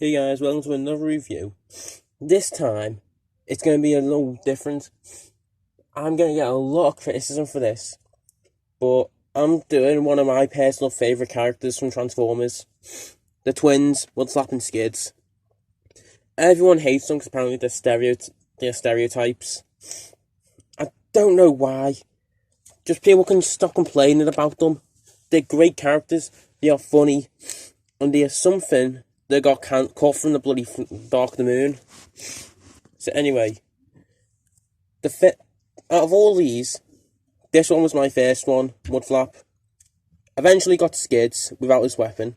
Hey guys, welcome to another review. This time, it's going to be a little different. I'm going to get a lot of criticism for this, but I'm doing one of my personal favourite characters from Transformers. The twins, mudflap and Skids. Everyone hates them because apparently they're stereotypes. I don't know why. Just people can stop complaining about them. They're great characters, they are funny, and they are something that got caught from the bloody Dark the Moon. So anyway, out of all these, this one was my first one, Mudflap. Eventually got Skids without his weapon.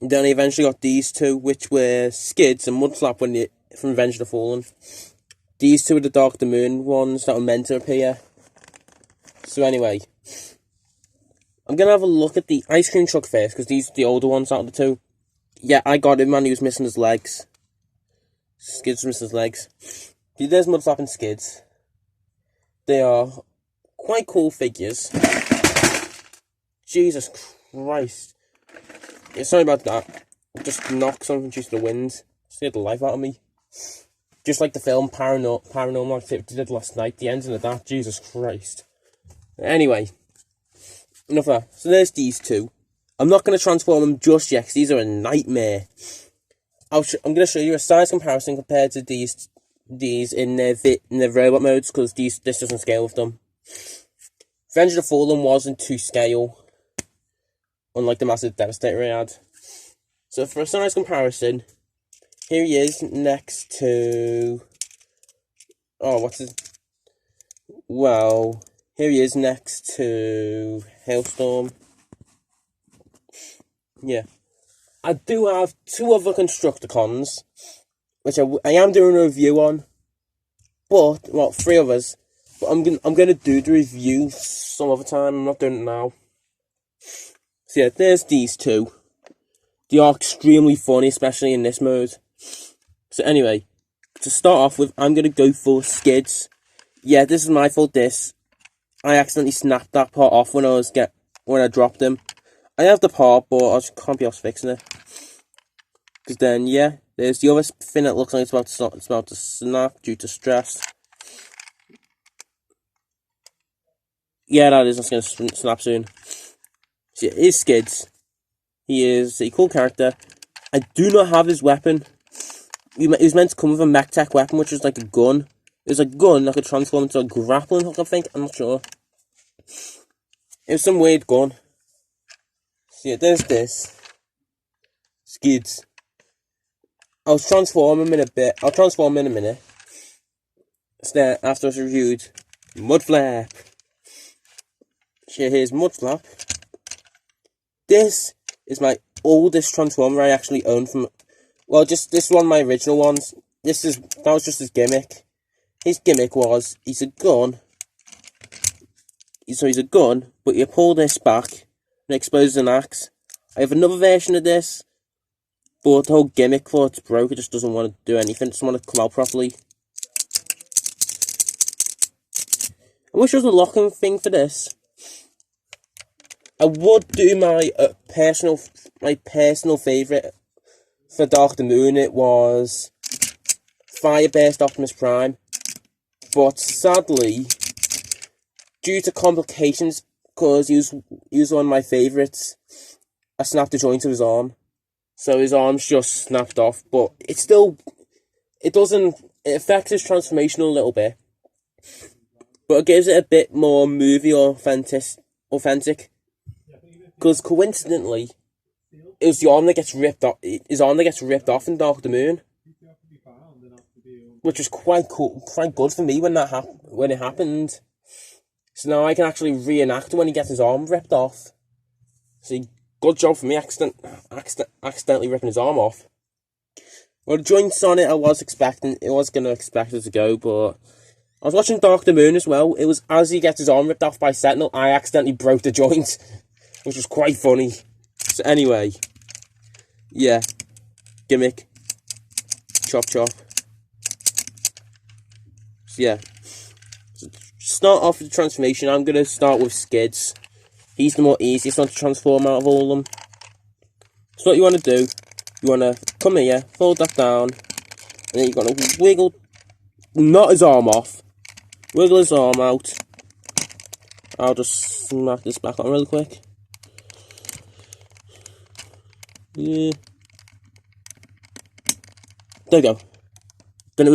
And then I eventually got these two, which were Skids and Mudflap from Revenge of the Fallen. These two are the Dark the Moon ones that were meant to appear. So anyway, I'm going to have a look at the ice cream truck first, because these are the older ones out of the two. Yeah, I got him, man. He was missing his legs. Skids was missing his legs. There's Mudflap and Skids. They are quite cool figures. Jesus Christ. Yeah, sorry about that. I just knocked something due to the wind. Scared the life out of me. Just like the film Paranormal Activity did last night. The ending of that. Jesus Christ. Anyway. Enough of that. So there's these two. I'm not going to transform them just yet, because these are a nightmare. I'm going to show you a size comparison compared to these in their robot modes, because this doesn't scale with them. Revenge of the Fallen wasn't to scale, unlike the massive Devastator I had. So for a size comparison, here he is next to... here he is next to Hailstorm. Yeah. I do have two other Constructicons, which I am doing a review on. But, well, three others. But I'm gonna do the review some other time. I'm not doing it now. So yeah, there's these two. They are extremely funny, especially in this mode. So anyway, to start off with, I'm gonna go for Skids. Yeah, this is my fault. I accidentally snapped that part off when I dropped him. I have the part, but I just can't be arsed fixing it. Because then, yeah, there's the other thing that looks like it's about to snap due to stress. Yeah, that is. It's going to snap soon. So, yeah, here's Skids. He is a cool character. I do not have his weapon. He was meant to come with a mech tech weapon, which was like a gun. It was a gun that could transform into a grappling hook, I think. I'm not sure. It was some weird gun. So, yeah, there's this. Skids. I'll transform him in a minute. So then, after it's reviewed, Mudflap. Here's Mudflap. This is my oldest Transformer I actually own from... Well, this is one of my original ones. That was just his gimmick. His gimmick was, he's a gun. So he's a gun, but you pull this back and it exposes an axe. I have another version of this, but the whole gimmick for it's broke. It just doesn't want to do anything. It doesn't want to come out properly. I wish there was a locking thing for this. I would do my personal favourite for Dark the Moon. It was Fireburst Optimus Prime. But sadly, due to complications, because he was one of my favourites, I snapped the joint of his arm. So his arm's just snapped off, but it affects his transformation a little bit. But it gives it a bit more movie authentic. Because coincidentally, it was the arm that gets ripped off. His arm that gets ripped off in Dark the Moon, which was quite cool, quite good for me when it happened. So now I can actually reenact when he gets his arm ripped off. So good job for me, accidentally ripping his arm off. Well, the joints on it, I was going to expect it to go, but I was watching Dark the Moon as well. It was as he gets his arm ripped off by Sentinel, I accidentally broke the joint, which was quite funny. So anyway, yeah, gimmick, chop. So yeah, start off with the transformation. I'm going to start with Skids. He's the more easiest one to transform out of all of them. So what you want to do You want to come here, fold that down, and then you're going to wiggle, not his arm off, wiggle his arm out. I'll just smack this back on really quick. Yeah. There we go. Then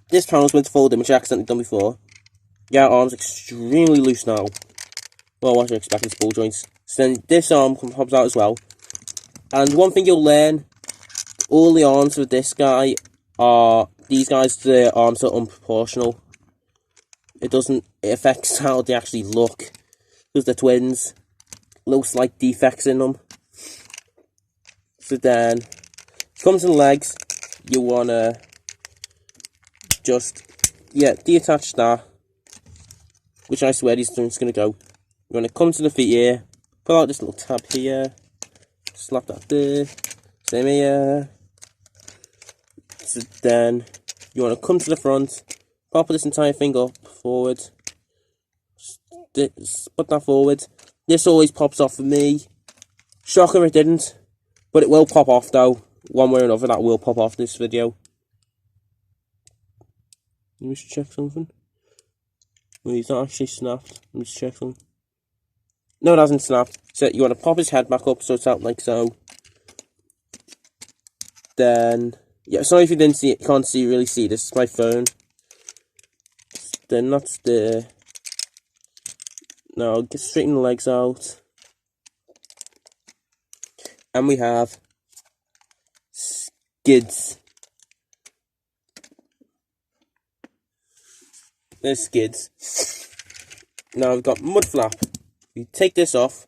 this panel's meant to fold in, which I accidentally done before. Yeah, arm's extremely loose now. Well, what you expect, it's ball joints. So then this arm pops out as well. And one thing you'll learn, all the arms with this guy are, these guys, their arms are unproportional. It affects how they actually look. Because they're twins. Little slight defects in them. So then, come to the legs, you want to just, detach that. Which I swear these things going to go. You're going to come to the feet here, pull out this little tab here, slap that there, same here. So then, you want to come to the front, pop this entire thing up, forward, put that forward. This always pops off for me. Shocker it didn't, but it will pop off though. One way or another, that will pop off this video. Let me just check something. Well, he's not actually snapped. Let me just check something. No, it hasn't snapped. So you want to pop his head back up so it's out like so. Then, yeah, sorry if you didn't see it, can't really see this. It's my phone. Then that's there. Now, straighten the legs out. And we have skids. There's skids. Now we've got mudflap. You take this off,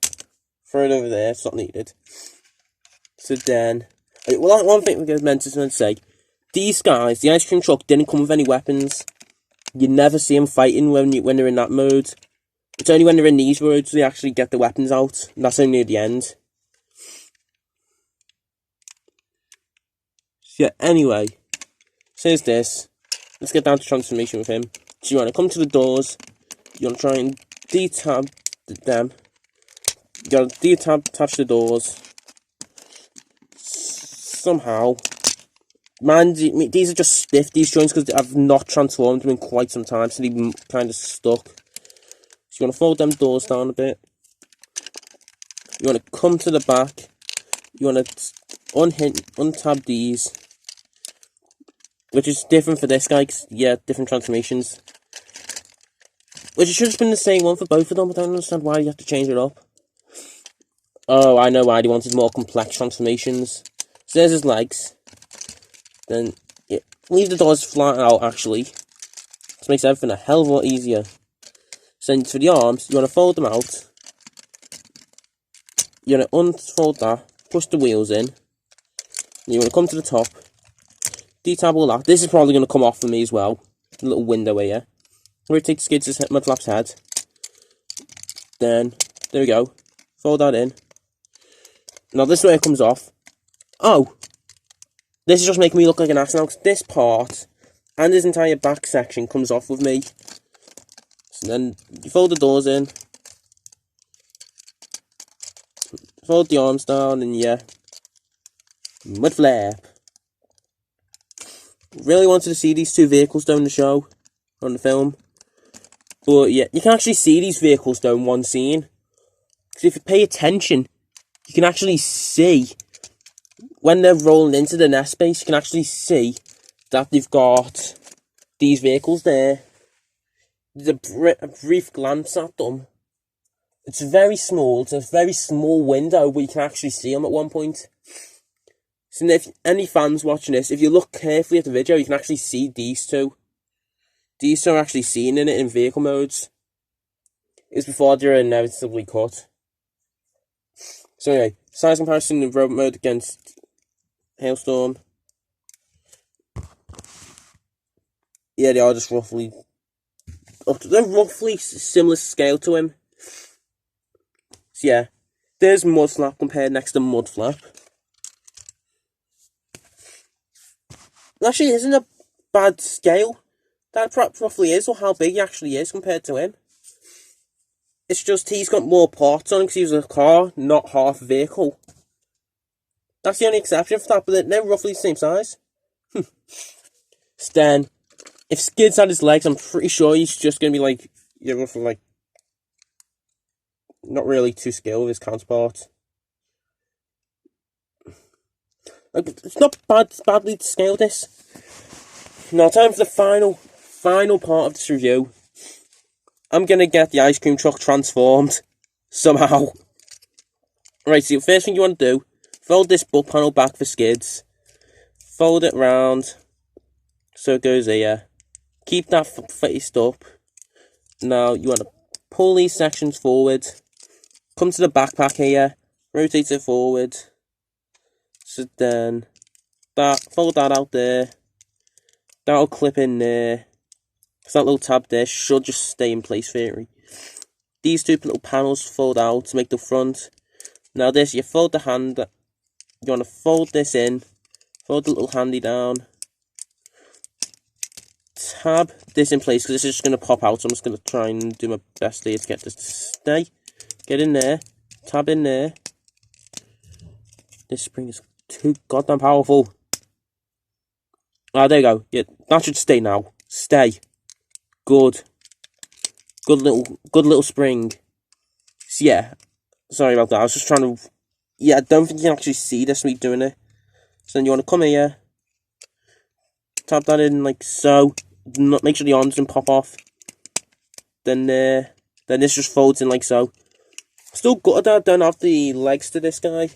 throw it over there, it's not needed. So then, well, one thing we meant to say, these guys, the ice cream truck didn't come with any weapons. You never see them fighting when they're in that mode. It's only when they're in these modes they actually get the weapons out, and that's only at the end. So yeah, anyway, so here's this. Let's get down to transformation with him. So you want to come to the doors, you want to try and detab them. You got to detach the doors. Somehow. Man, these are just stiff, these joints, because I've not transformed them in quite some time, so they're kind of stuck. So you want to fold them doors down a bit. You want to come to the back. You want to untab these. Which is different for this guy, because, yeah, different transformations. Which it should have been the same one for both of them, I don't understand why you have to change it up. Oh, I know why, they wanted more complex transformations. So there's his legs. Then, yeah, leave the doors flat out, actually. This makes everything a hell of a lot easier. So then for the arms, you want to fold them out. You want to unfold that, push the wheels in. You want to come to the top. Detab all that. This is probably going to come off for me as well. A little window here. Rotate skids to mudflap's head. Then, there we go. Fold that in. Now this is where it comes off. Oh! This is just making me look like an ass now, because this part and this entire back section comes off with me. So then you fold the doors in. Fold the arms down, and yeah. Mudflap. Really wanted to see these two vehicles down the show, on the film. But yeah, you can actually see these vehicles down one scene. Because if you pay attention, you can actually see, when they're rolling into the nest base, you can actually see that they've got these vehicles there. There's a brief glance at them. It's very small, it's a very small window, but you can actually see them at one point. So if any fans watching this, if you look carefully at the video, you can actually see these two. These two are actually seen in it in vehicle modes. It was before they were inevitably cut. So anyway, size comparison in robot mode against Hailstorm. Yeah, they are just roughly... They're roughly similar scale to him. So yeah, there's Mudflap compared next to Mudflap. It actually isn't a bad scale. That roughly is, or how big he actually is compared to him. It's just he's got more parts on him because he was a car, not half a vehicle. That's the only exception for that, but they're roughly the same size. Then, if Skids had his legs, I'm pretty sure he's just going to be like, roughly like, not really too skilled with his counterpart. Like, it's not badly to scale this. Now, time for the final part of this review. I'm going to get the ice cream truck transformed. Somehow. Right, so the first thing you want to do, fold this butt panel back for Skids. Fold it round. So it goes here. Keep that faced up. Now, you want to pull these sections forward. Come to the backpack here. Rotate it forward. So then, fold that out there. That'll clip in there. So that little tab there should just stay in place for you. These two little panels fold out to make the front. Now this, you fold the hand. You want to fold this in. Fold the little handy down. Tab this in place because this is just going to pop out. So I'm just going to try and do my best here to get this to stay. Get in there. Tab in there. This spring is too goddamn powerful. Ah, there you go. Yeah, that should stay now. Stay. Good. Good little spring. So yeah, sorry about that. I was just trying to. Yeah, I don't think you can actually see this me doing it. So then you want to come here. Tap that in like so. Make sure the arms don't pop off. Then this just folds in like so. Still good that I don't have the legs to this guy.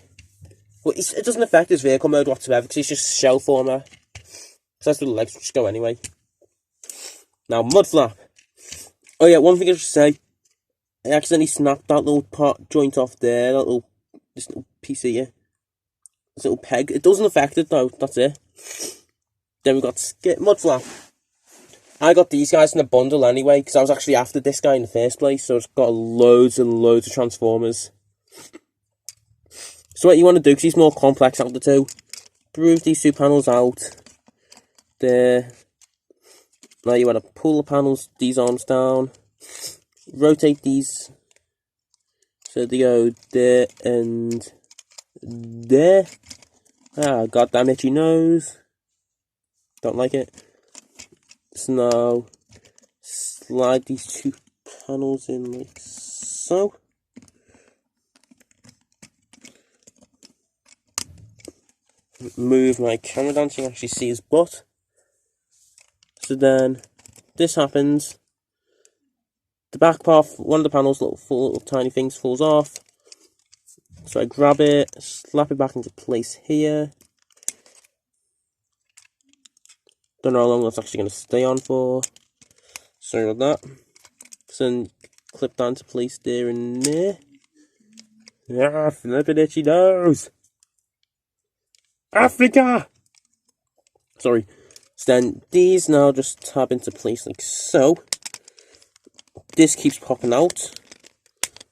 But it doesn't affect his vehicle mode whatsoever because he's just shell former. So that's the legs just go anyway. Now, mudflap. Oh yeah, one thing I should say. I accidentally snapped that little joint off there. This little piece here. This little peg. It doesn't affect it though. That's it. Then we got mudflap. I got these guys in a bundle anyway because I was actually after this guy in the first place. So it's got loads and loads of transformers. So what you want to do, because he's more complex out of the two, move these two panels out. There. Now you want to pull these arms down. Rotate these. So they go there and there. Ah, goddamn itchy nose. Don't like it. So now, slide these two panels in like so. Move my camera down so you can actually see his butt. So then, this happens. The back part, one of the panels, little tiny things falls off. So I grab it, slap it back into place here. Don't know how long that's actually going to stay on for. Sorry about that. So then, clip that into place there and there. Ah, flippin' itchy nose! Africa! Sorry. So then these now just tab into place like so. This keeps popping out,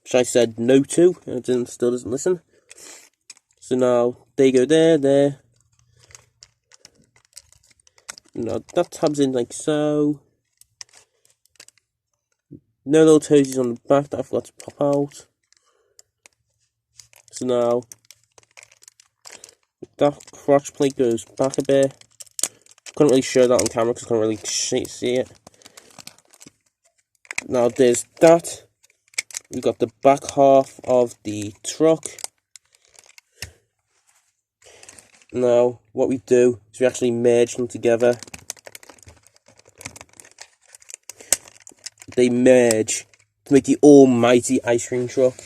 which I said no to, and it still doesn't listen. So now they go there. Now that tabs in like so. No little toesies on the back that I forgot to pop out. So now that crotch plate goes back a bit. Couldn't really show that on camera because I couldn't really see it. Now there's that. We've got the back half of the truck. Now what we do is we actually merge them together. They merge to make the almighty ice cream truck.